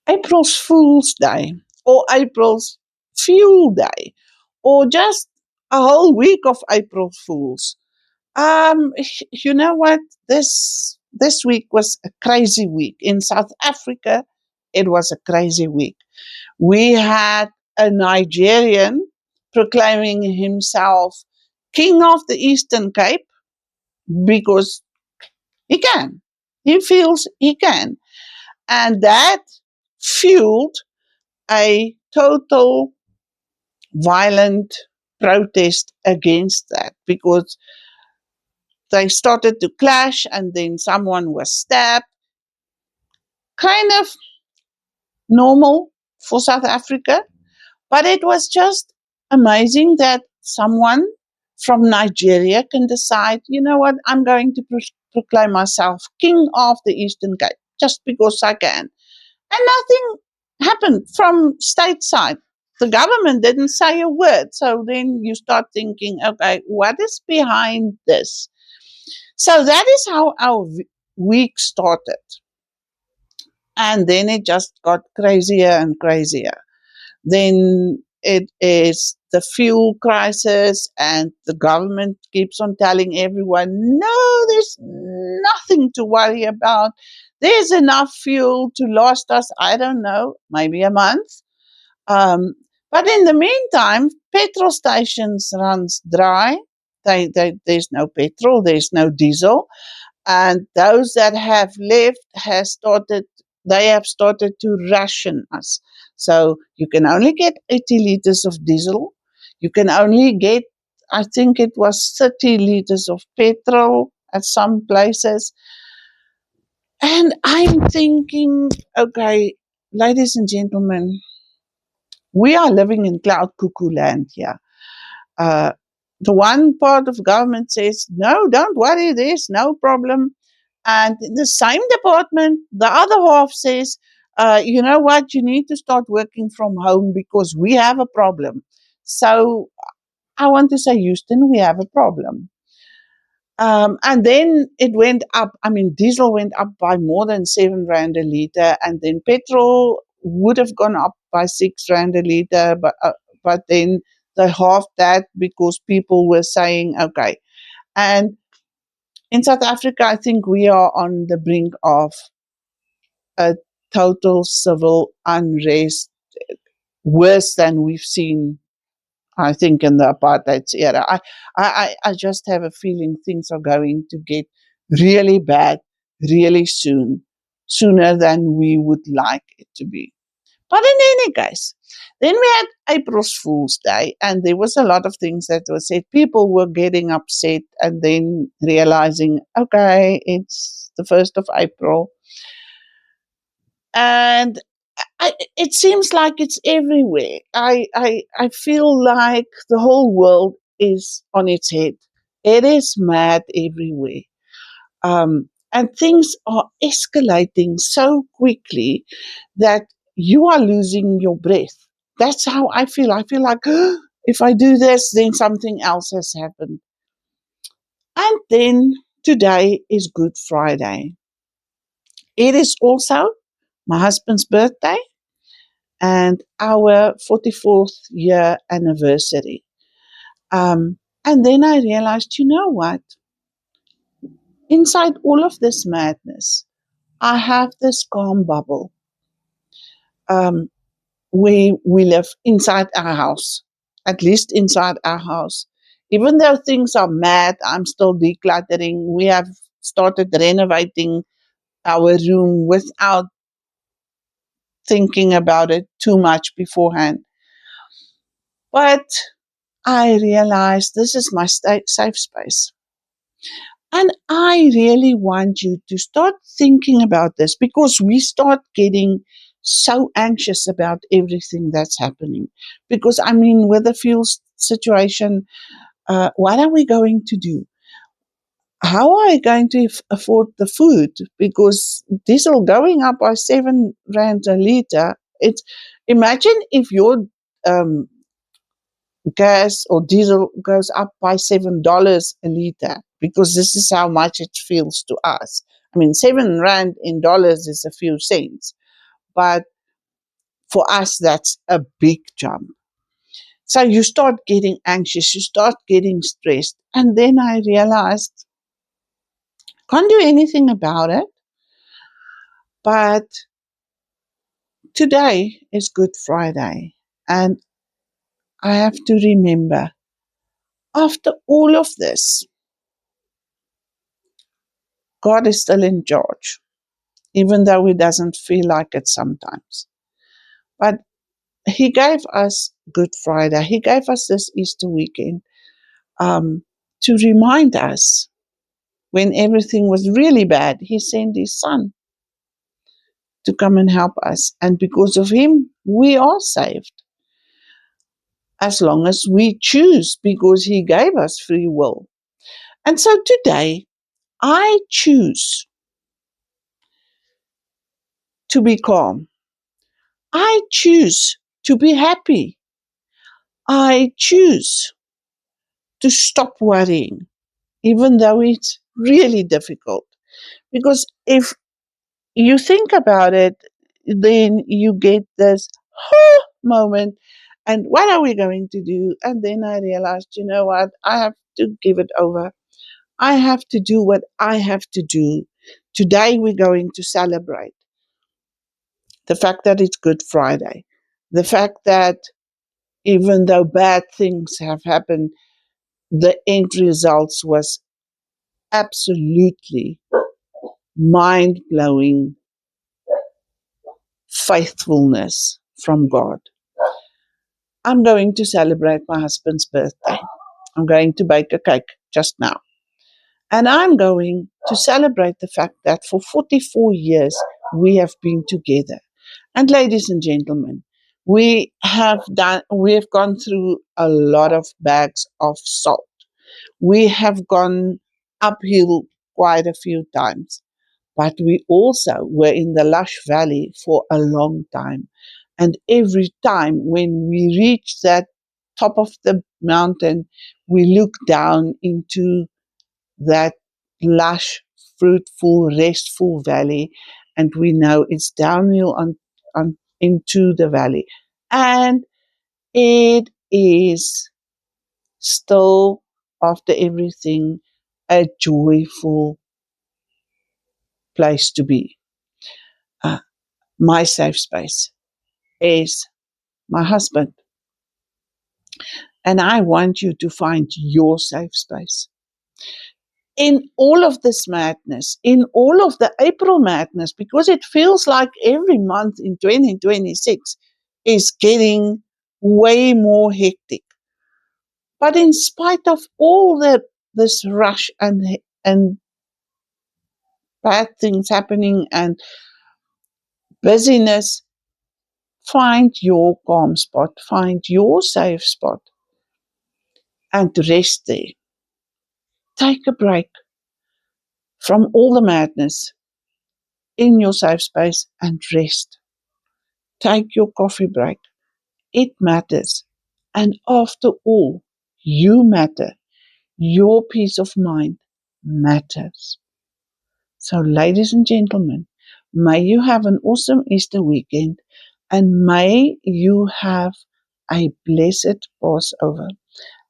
April's Fool's Day or April's Fuel Day or just a whole week of April Fools. You know what? This week was a crazy week in South Africa. It was a crazy week. We had a Nigerian proclaiming himself king of the Eastern Cape because he can. He feels he can. And that fueled a total violent protest against that because they started to clash and then someone was stabbed. Kind of normal for South Africa, but it was just amazing that someone from Nigeria can decide, you know what, I'm going to proclaim myself king of the Eastern Cape just because I can. And nothing happened from stateside. The government didn't say a word. So then you start thinking, okay, what is behind this? So that is how our week started. And then it just got crazier and crazier. Then it is the fuel crisis, and the government keeps on telling everyone, no, there's nothing to worry about. There's enough fuel to last us, I don't know, maybe a month. Um, but in the meantime, petrol stations runs dry. There's no petrol, there's no diesel, and those that have left they have started to ration us. So you can only get 80 liters of diesel. You can only get, I think it was 30 liters of petrol at some places. And I'm thinking, okay, ladies and gentlemen, we are living in cloud cuckoo land here. Uh, the one part of government says, no, don't worry, there's no problem. And in the same department, the other half says, you know what, you need to start working from home because we have a problem. So I want to say, Houston, we have a problem. And then it went up. I mean, diesel went up by more than 7 Rand a liter, and then petrol would have gone up by 6 Rand a liter, but then they halved that because people were saying, okay. And in South Africa, I think we are on the brink of a total civil unrest, worse than we've seen, I think, in the apartheid era. I just have a feeling things are going to get really bad really soon, sooner than we would like it to be. But in any case, then we had April's Fool's Day, and there was a lot of things that were said. People were getting upset and then realizing, okay, it's the 1st of April. And it seems like it's everywhere. I feel like the whole world is on its head. It is mad everywhere. And things are escalating so quickly that you are losing your breath. That's how I feel. I feel like if I do this, then something else has happened. And then today is Good Friday. It is also my husband's birthday and our 44th year anniversary. And then I realized, you know what? Inside all of this madness, I have this calm bubble. We live inside our house, at least inside our house. Even though things are mad, I'm still decluttering. We have started renovating our room without thinking about it too much beforehand. But I realized this is my safe space. And I really want you to start thinking about this because we start getting so anxious about everything that's happening. Because, I mean, with the fuel situation, what are we going to do? How are we going to afford the food? Because diesel going up by 7 Rand a liter. Imagine if your gas or diesel goes up by $7 a liter, because this is how much it feels to us. I mean, 7 Rand in dollars is a few cents, but For us, that's a big jump. So you start getting anxious, you start getting stressed. And then I realized, can't do anything about it. But today is Good Friday. And I have to remember, after all of this, God is still in charge, even though He doesn't feel like it sometimes. But He gave us Good Friday. He gave us this Easter weekend to remind us when everything was really bad, He sent His Son to come and help us. And because of Him, we are saved. As long as we choose, because He gave us free will. And so today, I choose to be calm. I choose to be happy. I choose to stop worrying, even though it's really difficult. Because if you think about it, then you get this moment. And what are we going to do? And then I realized, you know what? I have to give it over. I have to do what I have to do. Today we're going to celebrate the fact that it's Good Friday, the fact that even though bad things have happened, the end results was absolutely mind blowing faithfulness from God. I'm going to celebrate my husband's birthday. I'm going to bake a cake just now. And I'm going to celebrate the fact that for 44 years we have been together. And ladies and gentlemen, we have gone through a lot of bags of salt. We have gone uphill quite a few times, but we also were in the lush valley for a long time. And every time when we reach that top of the mountain, we look down into that lush, fruitful, restful valley, and we know it's downhill on into the valley. And it is still, after everything, a joyful place to be. Uh, my safe space is my husband. And I want you to find your safe space. In all of this madness, in all of the April madness, because it feels like every month in 2026 is getting way more hectic. But in spite of all this rush and bad things happening and busyness, find your calm spot, find your safe spot, and rest there. Take a break from all the madness in your safe space and rest. Take your coffee break. It matters. And after all, you matter. Your peace of mind matters. So, ladies and gentlemen, may you have an awesome Easter weekend and may you have a blessed Passover.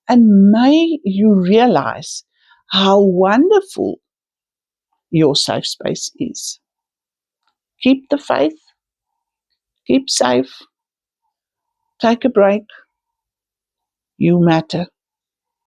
And may you realize how wonderful your safe space is. Keep the faith, keep safe, take a break. You matter.